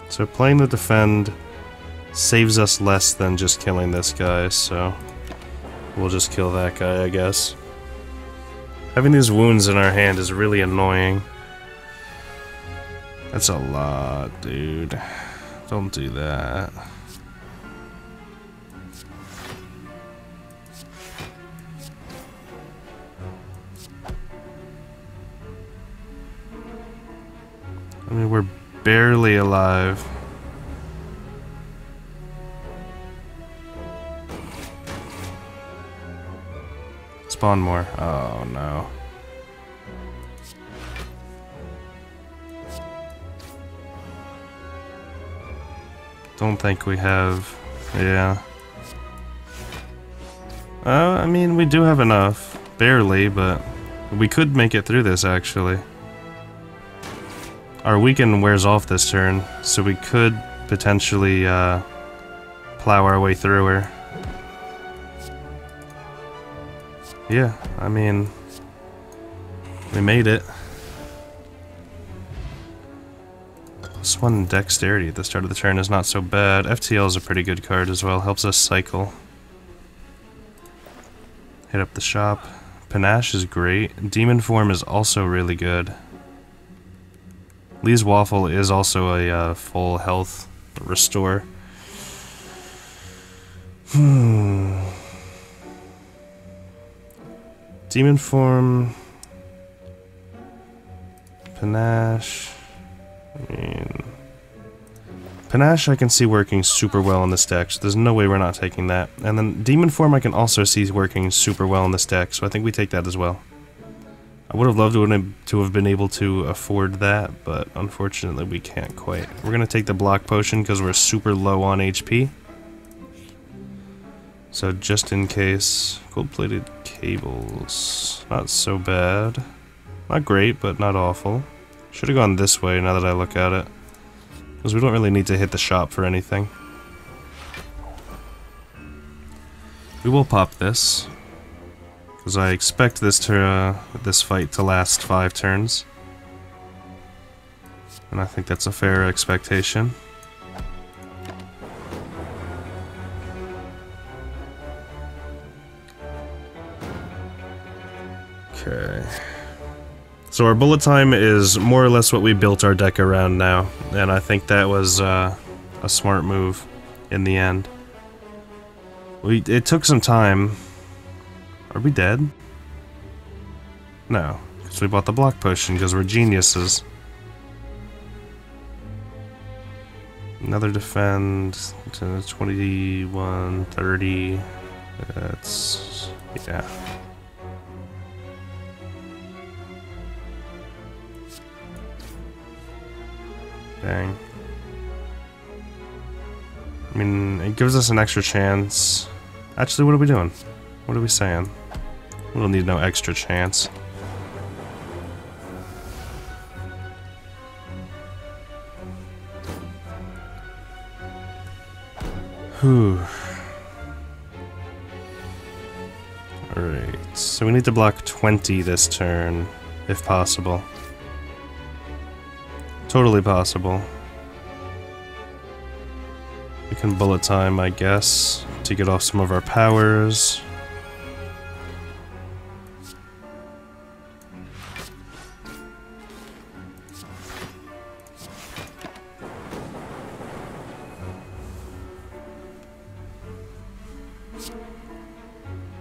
So playing the defend saves us less than just killing this guy, so we'll just kill that guy, I guess. Having these wounds in our hand is really annoying. That's a lot, dude. Don't do that. I mean, we're barely alive. Spawn more. Oh no. Don't think we have. Yeah. I mean, we do have enough. Barely, but we could make it through this actually. Our weaken wears off this turn, so we could potentially plow our way through her. Yeah, I mean, we made it. +1 dexterity at the start of the turn is not so bad. FTL is a pretty good card as well, helps us cycle. Hit up the shop. Panache is great. Demon form is also really good. Lee's Waffle is also a full health restore. Demon form. Panache. I mean, Panache I can see working super well in this deck, so there's no way we're not taking that. And then Demon form I can also see working super well in this deck, so I think we take that as well. I would have loved to have been able to afford that, but unfortunately we can't quite. We're going to take the block potion because we're super low on HP. So just in case, gold-plated cables, not so bad. Not great, but not awful. Should have gone this way now that I look at it. Because we don't really need to hit the shop for anything. We will pop this. Because I expect this fight to last 5 turns. And I think that's a fair expectation. Okay. So our bullet time is more or less what we built our deck around now, and I think that was a smart move in the end. It took some time. Are we dead? No, because we bought the block potion because we're geniuses. Another defend to 21, 30. That's yeah. Dang. I mean, it gives us an extra chance. Actually, what are we doing? What are we saying? We don't need no extra chance. Whew. Alright, so we need to block 20 this turn, if possible. Totally possible. We can bullet time, I guess, to get off some of our powers.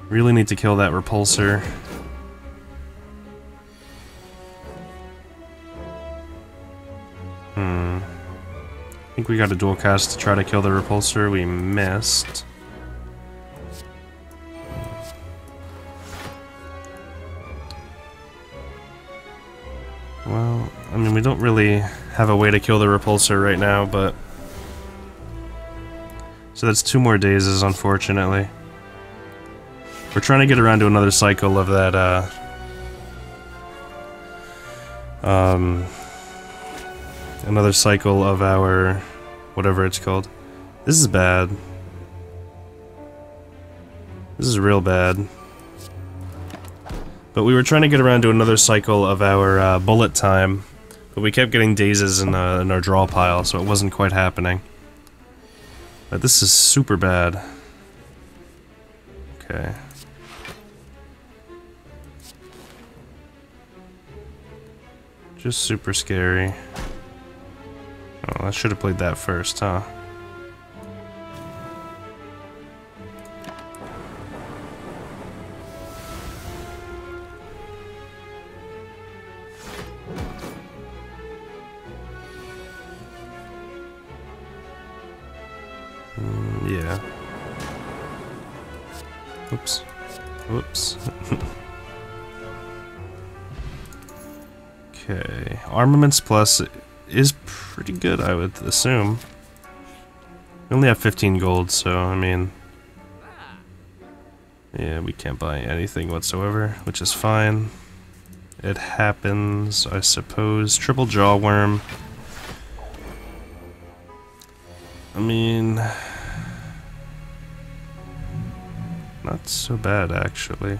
Really need to kill that repulsor. I think we got a dual cast to try to kill the repulsor. We missed. Well, I mean, we don't really have a way to kill the repulsor right now, but... So that's 2 more dazes, unfortunately. We're trying to get around to another cycle of that, another cycle of our... whatever it's called. This is bad. This is real bad. But we were trying to get around to another cycle of our bullet time, but we kept getting dazes in our draw pile, so it wasn't quite happening. But this is super bad. Okay. Just super scary. Oh, I should have played that first, huh? Yeah. Oops. Whoops. Okay. Armaments Plus is pretty good, I would assume. We only have 15 gold, so, I mean... Yeah, we can't buy anything whatsoever, which is fine. It happens, I suppose. Triple Jaw Worm. I mean... Not so bad, actually.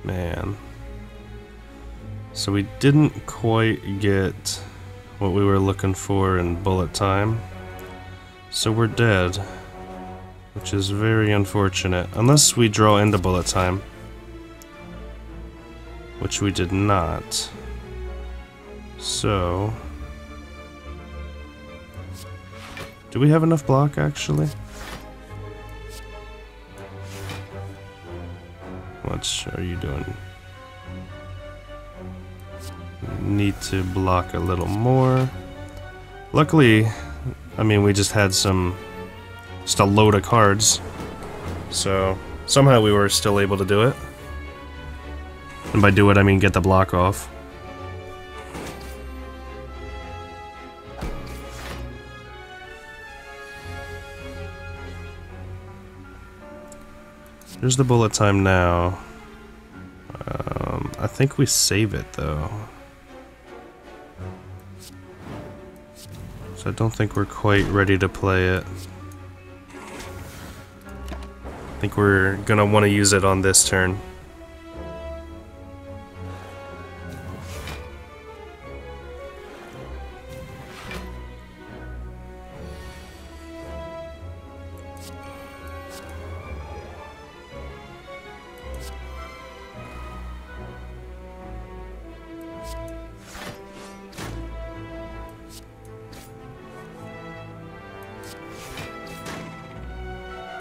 Man. So we didn't quite get what we were looking for in bullet time. So we're dead. Which is very unfortunate. Unless we draw into bullet time. Which we did not. So... Do we have enough block, actually? much are you doing? Need to block a little more. Luckily, I mean, we just had just a load of cards. So, somehow we were still able to do it. And by do it, I mean get the block off. There's the bullet time now. I think we save it though. So I don't think we're quite ready to play it. I think we're gonna want to use it on this turn.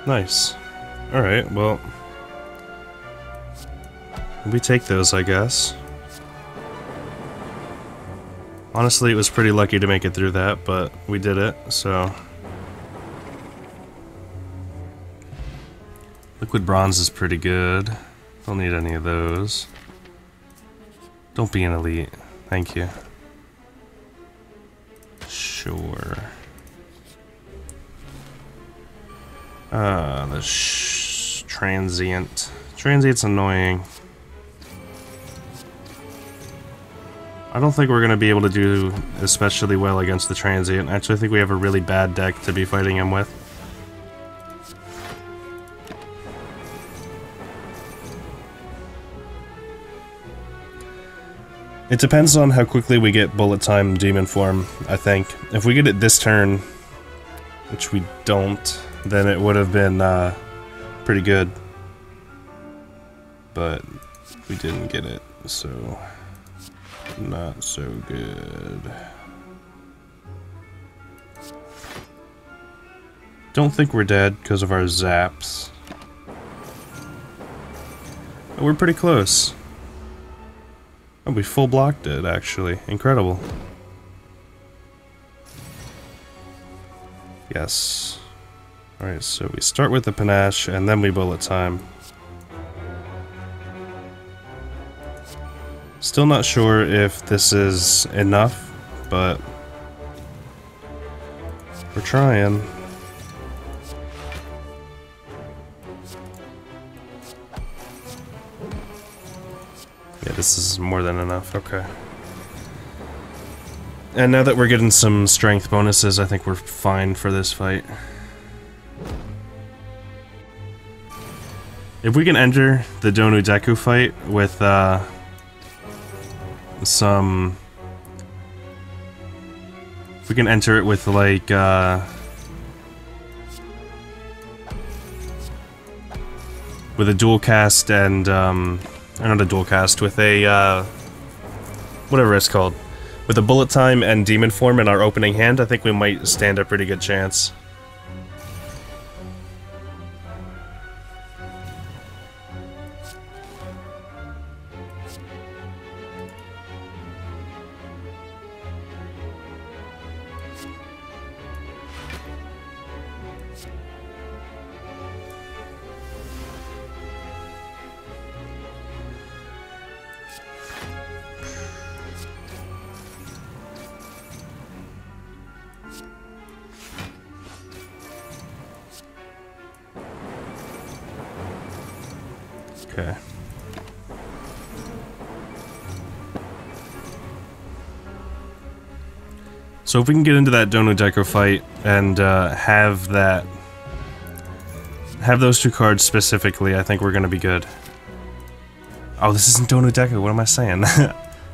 Nice. Alright, well, we take those, I guess. Honestly, it was pretty lucky to make it through that, but we did it, so. Liquid bronze is pretty good. Don't need any of those. Don't be an elite. Thank you. Sure. The transient. Transient's annoying. I don't think we're going to be able to do especially well against the transient. Actually, I think we have a really bad deck to be fighting him with. It depends on how quickly we get bullet time demon form, I think. If we get it this turn, which we don't, then it would have been pretty good. But we didn't get it, so not so good. Don't think we're dead because of our zaps. But we're pretty close. Oh, we full blocked it, actually. Incredible. Yes. Alright, so we start with the panache, and then we bullet time. Still not sure if this is enough, but we're trying. Yeah, this is more than enough, okay. And now that we're getting some strength bonuses, I think we're fine for this fight. If we can enter the Donu Deku fight with, if we can enter it with, like, with a dual cast and, not a dual cast, with a, whatever it's called. With a bullet time and demon form in our opening hand, I think we might stand a pretty good chance. Okay. So if we can get into that Donu Deku fight and have those two cards specifically, I think we're gonna be good. Oh, this isn't Donu Deku, what am I saying?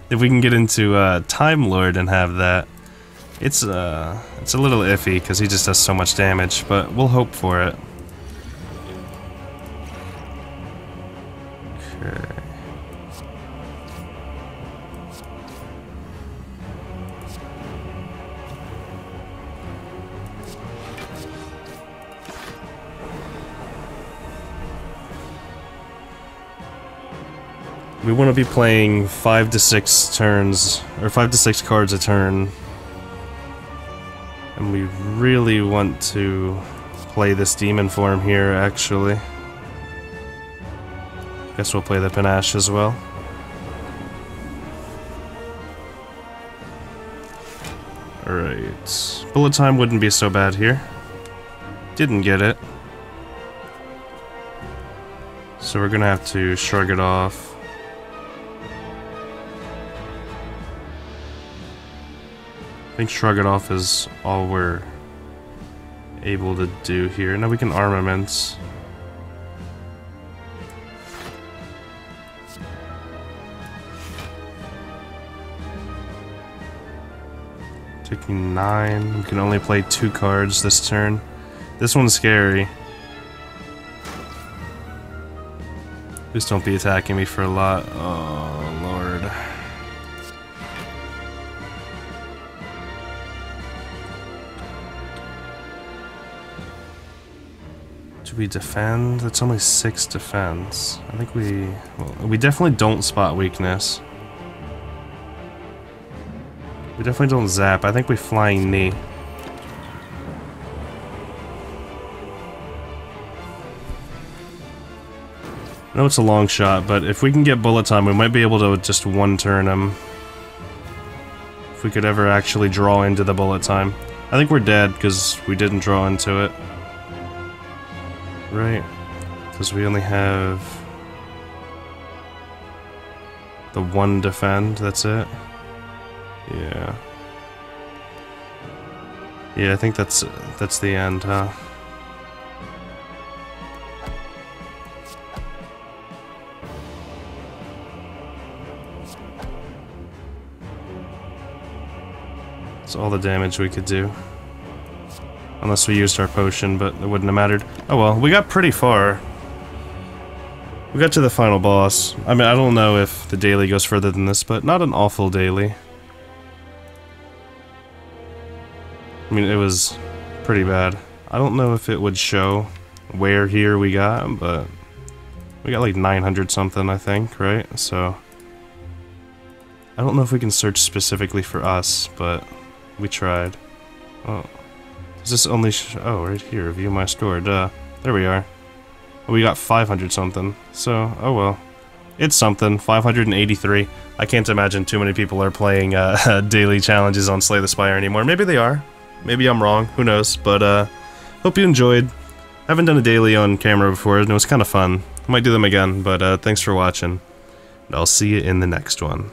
If we can get into Time Lord and have that, it's a little iffy because he just does so much damage, but we'll hope for it. Okay. We want to be playing 5 to 6 turns, or 5 to 6 cards a turn. And we really want to play this demon form here, actually. Guess we'll play the Panache as well. Alright. Bullet time wouldn't be so bad here. Didn't get it. So we're gonna have to shrug it off. I think shrug it off is all we're able to do here. Now we can armaments. Taking 9. We can only play 2 cards this turn. This one's scary. Please don't be attacking me for a lot. Oh, Lord. Do we defend? That's only 6 defense. I think we definitely don't spot weakness. We definitely don't zap. I think we flying knee. I know it's a long shot, but if we can get bullet time, we might be able to just one-turn him. If we could ever actually draw into the bullet time. I think we're dead, because we didn't draw into it. Right? Because we only have the 1 defend, that's it? Yeah. Yeah, I think that's the end, huh? That's all the damage we could do. Unless we used our potion, but it wouldn't have mattered. Oh well, we got pretty far. We got to the final boss. I mean, I don't know if the daily goes further than this, but not an awful daily. I mean, it was pretty bad. I don't know if it would show where here we got, but we got like 900 something, I think, right? So I don't know if we can search specifically for us, but we tried. Oh, does this only oh, right here, view my store, duh. There we are. We got 500 something, so, oh well. It's something, 583. I can't imagine too many people are playing daily challenges on Slay the Spire anymore. Maybe they are. Maybe I'm wrong, who knows, but hope you enjoyed. Haven't done a daily on camera before, and it was kind of fun. I might do them again, but thanks for watching, and I'll see you in the next one.